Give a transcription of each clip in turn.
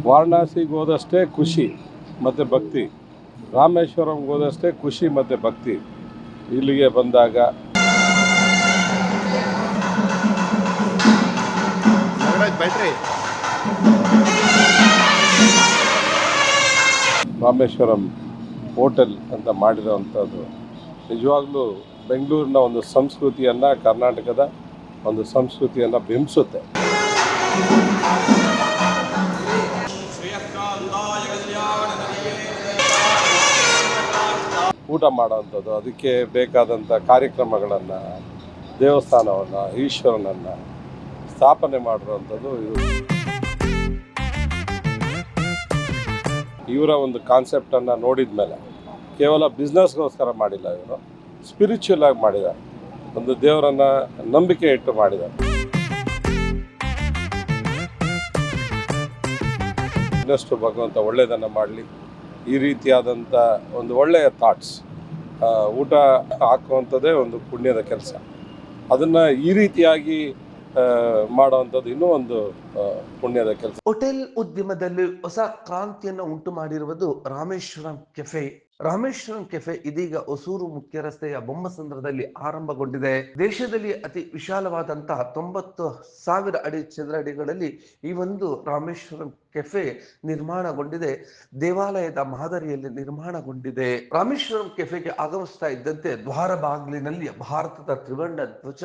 ವಾರಣಾಸಿಗೆ ಹೋದಷ್ಟೇ ಖುಷಿ ಮತ್ತು ಭಕ್ತಿ, ರಾಮೇಶ್ವರಂಗೆ ಹೋದಷ್ಟೇ ಖುಷಿ ಮತ್ತು ಭಕ್ತಿ. ಇಲ್ಲಿಗೆ ಬಂದಾಗ ರಾಮೇಶ್ವರಂ ಹೋಟೆಲ್ ಅಂತ ಮಾಡಿರೋವಂಥದ್ದು ನಿಜವಾಗ್ಲೂ ಬೆಂಗಳೂರಿನ ಒಂದು ಸಂಸ್ಕೃತಿಯನ್ನು, ಕರ್ನಾಟಕದ ಒಂದು ಸಂಸ್ಕೃತಿಯನ್ನು ಬಿಂಬಿಸುತ್ತೆ. ಊಟ ಮಾಡೋವಂಥದ್ದು, ಅದಕ್ಕೆ ಬೇಕಾದಂಥ ಕಾರ್ಯಕ್ರಮಗಳನ್ನು, ದೇವಸ್ಥಾನವನ್ನು, ಈಶ್ವರನನ್ನು ಸ್ಥಾಪನೆ ಮಾಡಿರೋವಂಥದ್ದು ಇದು. ಇವರ ಒಂದು ಕಾನ್ಸೆಪ್ಟನ್ನು ನೋಡಿದ ಮೇಲೆ ಕೇವಲ ಬಿಸ್ನೆಸ್ಗೋಸ್ಕರ ಮಾಡಿಲ್ಲ, ಇವರು ಸ್ಪಿರಿಚುವಲ್ ಆಗಿ ಮಾಡಿದ್ದಾರೆ, ಒಂದು ದೇವರನ್ನು ನಂಬಿಕೆ ಇಟ್ಟು ಮಾಡಿದ್ದಾರೆ. ಇನ್ನಷ್ಟು ಭಗವಂತ ಒಳ್ಳೆಯದನ್ನು ಮಾಡಲಿ. ಈ ರೀತಿಯಾದಂಥ ಒಂದು ಒಳ್ಳೆಯ ಥಾಟ್ಸ್, ಊಟ ಹಾಕುವಂಥದ್ದೇ ಒಂದು ಪುಣ್ಯದ ಕೆಲಸ, ಅದನ್ನು ಈ ರೀತಿಯಾಗಿ ಮಾಡುವಂಥದ್ದು ಇನ್ನೂ ಒಂದು ಪುಣ್ಯದ ಕೆಲಸ. ಹೋಟೆಲ್ ಉದ್ಯಮದಲ್ಲಿ ಹೊಸ ಕ್ರಾಂತಿಯನ್ನು ಉಂಟು ಮಾಡಿರುವುದು ರಾಮೇಶ್ವರಂ ಕೆಫೆ. ರಾಮೇಶ್ವರಂ ಕೆಫೆ ಇದೀಗ ಹೊಸೂರು ಮುಖ್ಯ ರಸ್ತೆಯ ಬೊಮ್ಮಸಂದ್ರದಲ್ಲಿ ಆರಂಭಗೊಂಡಿದೆ. ದೇಶದಲ್ಲಿ ಅತಿ ವಿಶಾಲವಾದಂತಹ 90,000 ಅಡಿ ಚದರ ಅಡಿಗಳಲ್ಲಿ ಈ ಒಂದು ರಾಮೇಶ್ವರಂ ಕೆಫೆ ನಿರ್ಮಾಣಗೊಂಡಿದೆ. ದೇವಾಲಯದ ಮಾದರಿಯಲ್ಲಿ ನಿರ್ಮಾಣಗೊಂಡಿದೆ. ರಾಮೇಶ್ವರಂ ಕೆಫೆಗೆ ಆಗಮಿಸ್ತಾ ಇದ್ದಂತೆ ದ್ವಾರ ಬಾಗಿಲಿನಲ್ಲಿ ಭಾರತದ ತ್ರಿವರ್ಣ ಧ್ವಜ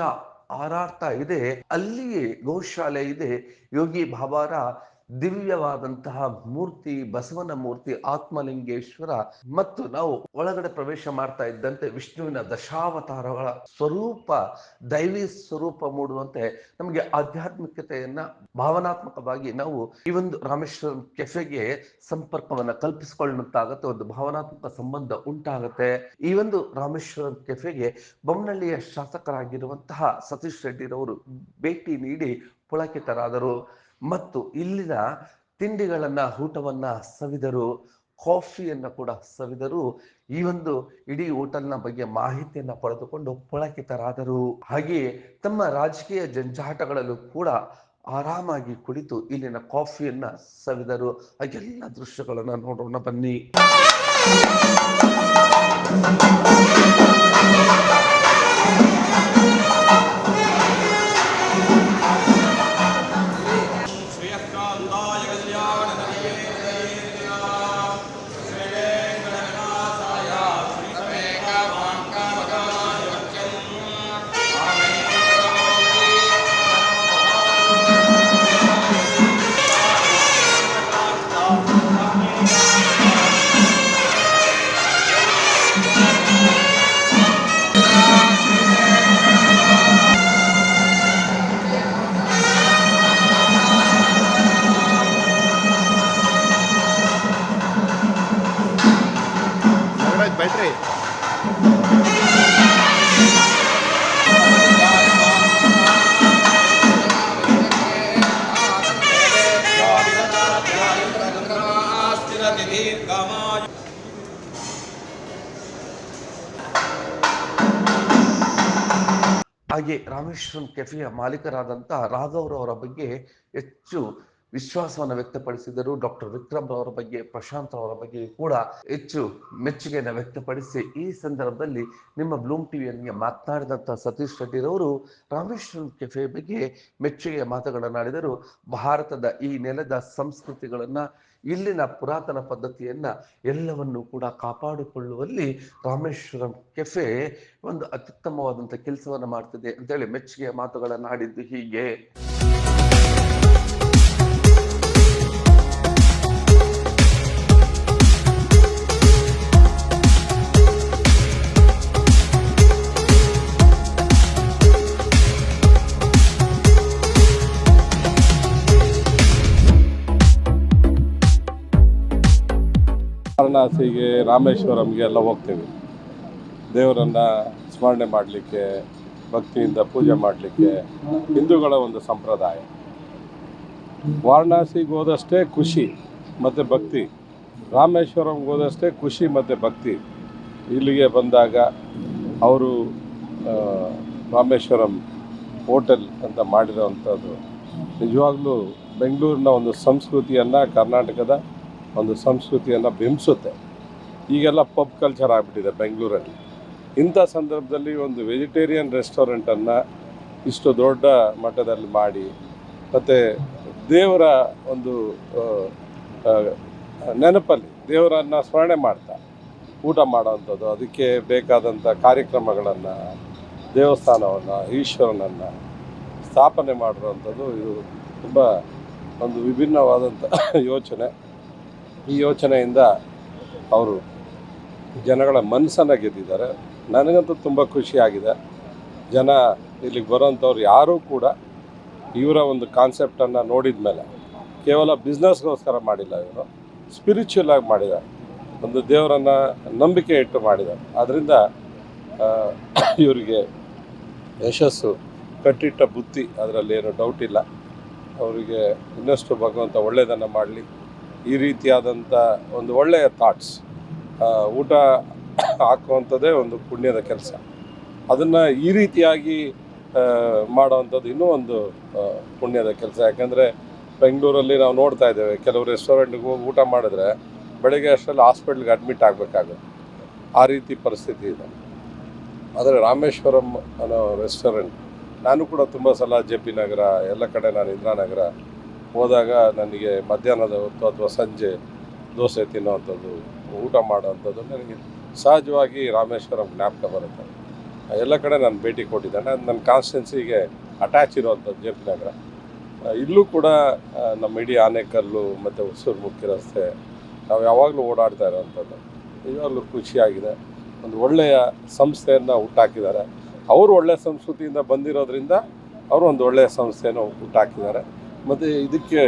ಹಾರಾಡ್ತಾ ಇದೆ. ಅಲ್ಲಿಯೇ ಗೋಶಾಲೆ ಇದೆ. ಯೋಗಿ ಬಾಬಾರ ದಿವ್ಯವಾದಂತಹ ಮೂರ್ತಿ, ಬಸವನ ಮೂರ್ತಿ, ಆತ್ಮಲಿಂಗೇಶ್ವರ ಮತ್ತು ನಾವು ಒಳಗಡೆ ಪ್ರವೇಶ ಮಾಡ್ತಾ ಇದ್ದಂತೆ ವಿಷ್ಣುವಿನ ದಶಾವತಾರಗಳ ಸ್ವರೂಪ, ದೈವಿ ಸ್ವರೂಪ ಮೂಡುವಂತೆ ನಮಗೆ ಆಧ್ಯಾತ್ಮಿಕತೆಯನ್ನ ಭಾವನಾತ್ಮಕವಾಗಿ ನಾವು ಈ ಒಂದು ರಾಮೇಶ್ವರಂ ಕೆಫೆಗೆ ಸಂಪರ್ಕವನ್ನ ಕಲ್ಪಿಸಿಕೊಳ್ಳುವಂತಾಗತ್ತೆ, ಒಂದು ಭಾವನಾತ್ಮಕ ಸಂಬಂಧ ಉಂಟಾಗತ್ತೆ. ಈ ಒಂದು ರಾಮೇಶ್ವರಂ ಕೆಫೆಗೆ ಬೊಮ್ಮನಹಳ್ಳಿಯ ಶಾಸಕರಾಗಿರುವಂತಹ ಸತೀಶ್ ರೆಡ್ಡಿರವರು ಭೇಟಿ ನೀಡಿ ಪುಳಕಿತರಾದರು ಮತ್ತು ಇಲ್ಲಿನ ತಿಂಡಿಗಳನ್ನ, ಊಟವನ್ನ ಸವಿದರು, ಕಾಫಿಯನ್ನ ಕೂಡ ಸವಿದರು. ಈ ಒಂದು ಇಡೀ ಹೋಟೆಲ್ನ ಬಗ್ಗೆ ಮಾಹಿತಿಯನ್ನ ಪಡೆದುಕೊಂಡು ಪುಳಕಿತರಾದರು. ಹಾಗೆಯೇ ತಮ್ಮ ರಾಜಕೀಯ ಜಂಜಾಟಗಳಲ್ಲೂ ಕೂಡ ಆರಾಮಾಗಿ ಕುಳಿತು ಇಲ್ಲಿನ ಕಾಫಿಯನ್ನ ಸವಿದರು. ಹಾಗೆಲ್ಲ ದೃಶ್ಯಗಳನ್ನ ನೋಡೋಣ ಬನ್ನಿ. बैटरी ಹಾಗೆ ರಾಮೇಶ್ವರಂ ಕೆಫೆಯ ಮಾಲೀಕರಾದಂತಹ ರಾಘವ್ರವರ ಬಗ್ಗೆ ಹೆಚ್ಚು ವಿಶ್ವಾಸವನ್ನು ವ್ಯಕ್ತಪಡಿಸಿದರು. ಡಾಕ್ಟರ್ ವಿಕ್ರಮ್ ಅವರ ಬಗ್ಗೆ, ಪ್ರಶಾಂತ್ ಅವರ ಬಗ್ಗೆ ಕೂಡ ಹೆಚ್ಚು ಮೆಚ್ಚುಗೆಯನ್ನು ವ್ಯಕ್ತಪಡಿಸಿ ಈ ಸಂದರ್ಭದಲ್ಲಿ ನಿಮ್ಮ ಬ್ಲೂಮ್ ಟಿವಿಯೊಂದಿಗೆ ಮಾತನಾಡಿದಂತಹ ಸತೀಶ್ ರೆಡ್ಡಿರವರು ರಾಮೇಶ್ವರಂ ಕೆಫೆ ಬಗ್ಗೆ ಮೆಚ್ಚುಗೆಯ ಮಾತುಗಳನ್ನಾಡಿದರು. ಭಾರತದ ಈ ನೆಲದ ಸಂಸ್ಕೃತಿಗಳನ್ನ, ಇಲ್ಲಿನ ಪುರಾತನ ಪದ್ಧತಿಯನ್ನ ಎಲ್ಲವನ್ನು ಕೂಡ ಕಾಪಾಡಿಕೊಳ್ಳುವಲ್ಲಿ ರಾಮೇಶ್ವರಂ ಕೆಫೆ ಒಂದು ಅತ್ಯುತ್ತಮವಾದಂಥ ಕೆಲಸವನ್ನು ಮಾಡ್ತಿದೆ ಅಂತೇಳಿ ಮೆಚ್ಚುಗೆಯ ಮಾತುಗಳನ್ನಾಡಿದ್ದು ಹೀಗೆ. ವಾರಣಾಸಿಗೆ, ರಾಮೇಶ್ವರಂಗೆ ಎಲ್ಲ ಹೋಗ್ತೀವಿ. ದೇವರನ್ನು ಸ್ಮರಣೆ ಮಾಡಲಿಕ್ಕೆ, ಭಕ್ತಿಯಿಂದ ಪೂಜೆ ಮಾಡಲಿಕ್ಕೆ ಹಿಂದೂಗಳ ಒಂದು ಸಂಪ್ರದಾಯ. ವಾರಣಾಸಿಗೆ ಹೋದಷ್ಟೇ ಖುಷಿ ಮತ್ತು ಭಕ್ತಿ, ರಾಮೇಶ್ವರಂಗೆ ಹೋದಷ್ಟೇ ಖುಷಿ ಮತ್ತು ಭಕ್ತಿ. ಇಲ್ಲಿಗೆ ಬಂದಾಗ ಅವರು ರಾಮೇಶ್ವರಂ ಹೋಟೆಲ್ ಅಂತ ಮಾಡಿರೋವಂಥದ್ದು ನಿಜವಾಗ್ಲೂ ಬೆಂಗಳೂರಿನ ಒಂದು ಸಂಸ್ಕೃತಿಯನ್ನು, ಕರ್ನಾಟಕದ ಒಂದು ಸಂಸ್ಕೃತಿಯನ್ನು ಬಿಂಬಿಸುತ್ತೆ. ಈಗೆಲ್ಲ ಪಬ್ ಕಲ್ಚರ್ ಆಗಿಬಿಟ್ಟಿದೆ ಬೆಂಗಳೂರಲ್ಲಿ. ಇಂಥ ಸಂದರ್ಭದಲ್ಲಿ ಒಂದು ವೆಜಿಟೇರಿಯನ್ ರೆಸ್ಟೋರೆಂಟನ್ನು ಇಷ್ಟು ದೊಡ್ಡ ಮಟ್ಟದಲ್ಲಿ ಮಾಡಿ, ಮತ್ತು ದೇವರ ಒಂದು ನೆನಪಲ್ಲಿ ದೇವರನ್ನು ಸ್ಮರಣೆ ಮಾಡ್ತಾ ಊಟ ಮಾಡೋವಂಥದ್ದು, ಅದಕ್ಕೆ ಬೇಕಾದಂಥ ಕಾರ್ಯಕ್ರಮಗಳನ್ನು, ದೇವಸ್ಥಾನವನ್ನು, ಈಶ್ವರನನ್ನು ಸ್ಥಾಪನೆ ಮಾಡಿರೋವಂಥದ್ದು ಇದು ತುಂಬ ಒಂದು ವಿಭಿನ್ನವಾದಂಥ ಯೋಚನೆ. ಈ ಯೋಚನೆಯಿಂದ ಅವರು ಜನಗಳ ಮನಸ್ಸನ್ನು ಗೆದ್ದಿದ್ದಾರೆ. ನನಗಂತೂ ತುಂಬ ಖುಷಿಯಾಗಿದೆ. ಜನ ಇಲ್ಲಿಗೆ ಬರೋಂಥವ್ರು ಯಾರೂ ಕೂಡ ಇವರ ಒಂದು ಕಾನ್ಸೆಪ್ಟನ್ನು ನೋಡಿದ ಮೇಲೆ ಕೇವಲ ಬಿಸ್ನೆಸ್ಗೋಸ್ಕರ ಮಾಡಿಲ್ಲ, ಇವರು ಸ್ಪಿರಿಚುವಲ್ ಆಗಿ ಮಾಡಿದ್ದಾರೆ, ಒಂದು ದೇವರನ್ನು ನಂಬಿಕೆ ಇಟ್ಟು ಮಾಡಿದ್ದಾರೆ. ಆದ್ದರಿಂದ ಇವರಿಗೆ ಯಶಸ್ಸು ಕಟ್ಟಿಟ್ಟ ಬುತ್ತಿ, ಅದರಲ್ಲಿ ಏನು ಡೌಟ್ ಇಲ್ಲ. ಅವರಿಗೆ ಇನ್ನಷ್ಟು ಭಗವಂತ ಒಳ್ಳೆಯದನ್ನು ಮಾಡಲಿ. ಈ ರೀತಿಯಾದಂಥ ಒಂದು ಒಳ್ಳೆಯ ಥಾಟ್ಸ್, ಊಟ ಹಾಕುವಂಥದ್ದೇ ಒಂದು ಪುಣ್ಯದ ಕೆಲಸ. ಅದನ್ನು ಈ ರೀತಿಯಾಗಿ ಮಾಡೋವಂಥದ್ದು ಇನ್ನೂ ಒಂದು ಪುಣ್ಯದ ಕೆಲಸ. ಯಾಕೆಂದರೆ ಬೆಂಗಳೂರಲ್ಲಿ ನಾವು ನೋಡ್ತಾ ಇದ್ದೇವೆ, ಕೆಲವು ರೆಸ್ಟೋರೆಂಟ್ಗೆ ಹೋಗಿ ಊಟ ಮಾಡಿದ್ರೆ ಬೆಳಗ್ಗೆ ಅಷ್ಟರಲ್ಲಿ ಹಾಸ್ಪಿಟ್ಲಿಗೆ ಅಡ್ಮಿಟ್ ಆಗಬೇಕಾಗುತ್ತೆ, ಆ ರೀತಿ ಪರಿಸ್ಥಿತಿ ಇದೆ. ಆದರೆ ರಾಮೇಶ್ವರಂ ಅನ್ನೋ ರೆಸ್ಟೋರೆಂಟ್, ನಾನು ಕೂಡ ತುಂಬ ಸಲ ಜೆ ಪಿ ನಗರ ಎಲ್ಲ ಕಡೆ, ನಾನು ಇಂದಿರಾನಗರ ಹೋದಾಗ ನನಗೆ ಮಧ್ಯಾಹ್ನದ ಹೊತ್ತು ಅಥವಾ ಸಂಜೆ ದೋಸೆ ತಿನ್ನೋವಂಥದ್ದು, ಊಟ ಮಾಡೋವಂಥದ್ದು ನನಗೆ ಸಹಜವಾಗಿ ರಾಮೇಶ್ವರಂ ಜ್ಞಾಪಕ ಬರುತ್ತೆ. ಎಲ್ಲ ಕಡೆ ನಾನು ಭೇಟಿ ಕೊಟ್ಟಿದ್ದೇನೆ. ನನ್ನ ಕಾನ್ಸ್ಟಿಟ್ಯೂನ್ಸಿಗೆ ಅಟ್ಯಾಚ್ ಇರೋವಂಥದ್ದು ಜೆ ಪಿ ನಗರ. ಇಲ್ಲೂ ಕೂಡ ನಮ್ಮ ಇಡೀ ಆನೇಕಲ್ಲು ಮತ್ತು ಹೊಸೂರು ಮುಖ್ಯ ರಸ್ತೆ ನಾವು ಯಾವಾಗಲೂ ಓಡಾಡ್ತಾ ಇರೋವಂಥದ್ದು. ನಿಜವಾಗ್ಲೂ ಖುಷಿಯಾಗಿದೆ. ಒಂದು ಒಳ್ಳೆಯ ಸಂಸ್ಥೆಯನ್ನು ಹುಟ್ಟಾಕಿದ್ದಾರೆ. ಅವರು ಒಳ್ಳೆಯ ಸಂಸ್ಕೃತಿಯಿಂದ ಬಂದಿರೋದ್ರಿಂದ ಅವರು ಒಂದು ಒಳ್ಳೆಯ ಸಂಸ್ಥೆಯನ್ನು ಹುಟ್ಟಾಕಿದ್ದಾರೆ. ಮತ್ತು ಇದಕ್ಕೆ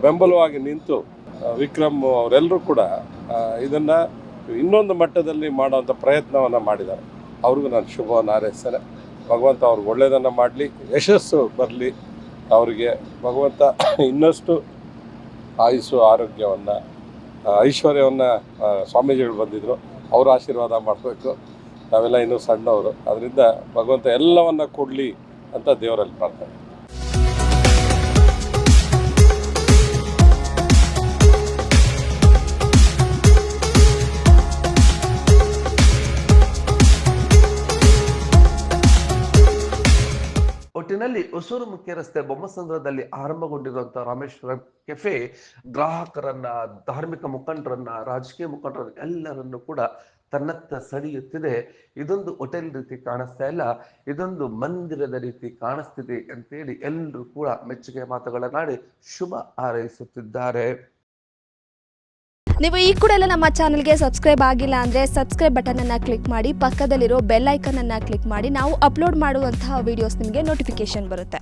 ಬೆಂಬಲವಾಗಿ ನಿಂತು ವಿಕ್ರಮ್ ಅವರೆಲ್ಲರೂ ಕೂಡ ಇದನ್ನು ಇನ್ನೊಂದು ಮಟ್ಟದಲ್ಲಿ ಮಾಡೋವಂಥ ಪ್ರಯತ್ನವನ್ನು ಮಾಡಿದ್ದಾರೆ. ಅವ್ರಿಗೂ ನಾನು ಶುಭವನ್ನು ಹಾರೈಸ್ತೇನೆ. ಭಗವಂತ ಅವ್ರಿಗೆ ಒಳ್ಳೆಯದನ್ನು ಮಾಡಲಿ, ಯಶಸ್ಸು ಬರಲಿ. ಅವರಿಗೆ ಭಗವಂತ ಇನ್ನಷ್ಟು ಆಯುಸ್ಸು, ಆರೋಗ್ಯವನ್ನು, ಐಶ್ವರ್ಯವನ್ನು ಸ್ವಾಮೀಜಿಗಳು ಬಂದಿದ್ದರು, ಅವರ ಆಶೀರ್ವಾದ ಮಾಡಬೇಕು. ನಾವೆಲ್ಲ ಇನ್ನೂ ಸಣ್ಣವರು, ಅದರಿಂದ ಭಗವಂತ ಎಲ್ಲವನ್ನು ಕೊಡಲಿ ಅಂತ ದೇವರಲ್ಲಿ ಪ್ರಾರ್ಥನೆ. ಒಟ್ಟಿನಲ್ಲಿ ಹೊಸೂರು ಮುಖ್ಯ ರಸ್ತೆ ಬೊಮ್ಮಸಂದ್ರದಲ್ಲಿ ಆರಂಭಗೊಂಡಿರುವಂತಹ ರಾಮೇಶ್ವರಂ ಕೆಫೆ ಗ್ರಾಹಕರನ್ನ, ಧಾರ್ಮಿಕ ಮುಖಂಡರನ್ನ, ರಾಜಕೀಯ ಮುಖಂಡರನ್ನ ಎಲ್ಲರನ್ನು ಕೂಡ ತನ್ನತ್ತ ಸೆಳೆಯುತ್ತಿದೆ. ಇದೊಂದು ಹೋಟೆಲ್ ರೀತಿ ಕಾಣಿಸ್ತಾ ಇಲ್ಲ, ಇದೊಂದು ಮಂದಿರದ ರೀತಿ ಕಾಣಿಸ್ತಿದೆ ಅಂತೇಳಿ ಎಲ್ಲರೂ ಕೂಡ ಮೆಚ್ಚುಗೆ ಮಾತುಗಳನ್ನಾಡಿ ಶುಭ ಹಾರೈಸುತ್ತಿದ್ದಾರೆ. ನೀವು ಈ ಕೂಡ ಎಲ್ಲ ನಮ್ಮ ಚಾನಲ್ಗೆ ಸಬ್ಸ್ಕ್ರೈಬ್ ಆಗಿಲ್ಲ ಅಂದರೆ ಸಬ್ಸ್ಕ್ರೈಬ್ ಬಟನನ್ನು ಕ್ಲಿಕ್ ಮಾಡಿ, ಪಕ್ಕದಲ್ಲಿರೋ ಬೆಲ್ ಐಕನನ್ನು ಕ್ಲಿಕ್ ಮಾಡಿ. ನಾವು ಅಪ್ಲೋಡ್ ಮಾಡುವಂತಹ ವೀಡಿಯೋಸ್ ನಿಮಗೆ ನೋಟಿಫಿಕೇಶನ್ ಬರುತ್ತೆ.